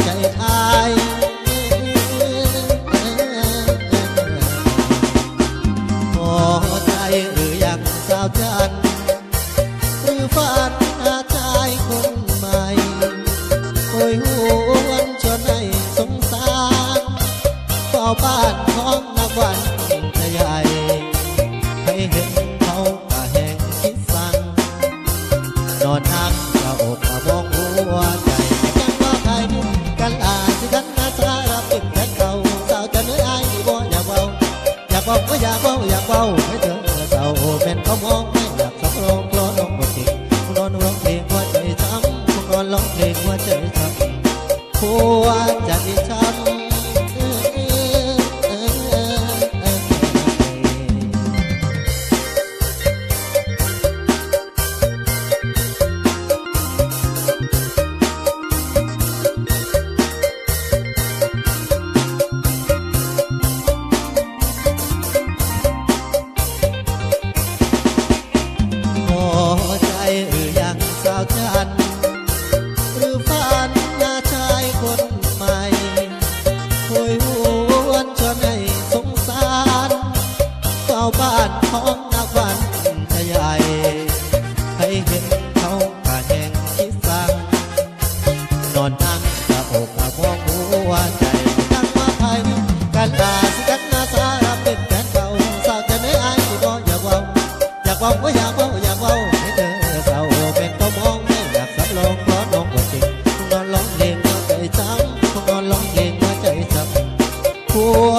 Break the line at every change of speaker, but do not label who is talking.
ใจอายพอใจหรือยังสาวจันหรือฝันหาชายคนใหม่โอยหวนชวนให้สงสารเฝ้าบ้านของนักวันใหญ่ให้เห็นเขากะแหงคิดสั่งนอนนั่งกะอกกะมองหัวใจยังว่าใครกันอาจสิกันนาสารับเป็นแฟนเก่าสาวจะเนื้ออายบ่อยากเว้าอยากเว้าก็อยากเว้าอยากเว้าให้เธอเศร้าเป็นเขามองไม่อยากสักลงกลัวลงบทเพลงนอนร้องเพลงหัวใจช้ำนอนร้องเพลงหัวใจช้ำหัวใจช้ำหรือยังสาวจันหรือฝันหาชายคนใหม่โอยหวนชวนให้สงสารเฝ้าบ้านของนักวันใหญ่ให้เห็นเขากะแหงคิดสั่งนอนนั่งกะอกกะมองหัวใจนั่งว่าใครกันอาสิกันนาสารับเป็นแฟนเก่าสาวจะไม่อายที่บ่อยากเว้าอยากเว้าก็อยากเว้าอยากเว้าให้เธอเศร้าเป็นก็มองไม่อยากสำรองเพราะน้องก็จริงคงนอนร้องเพลงหัวใจช้ำคงนอนร้องเพลงหัวใจช้ำหัว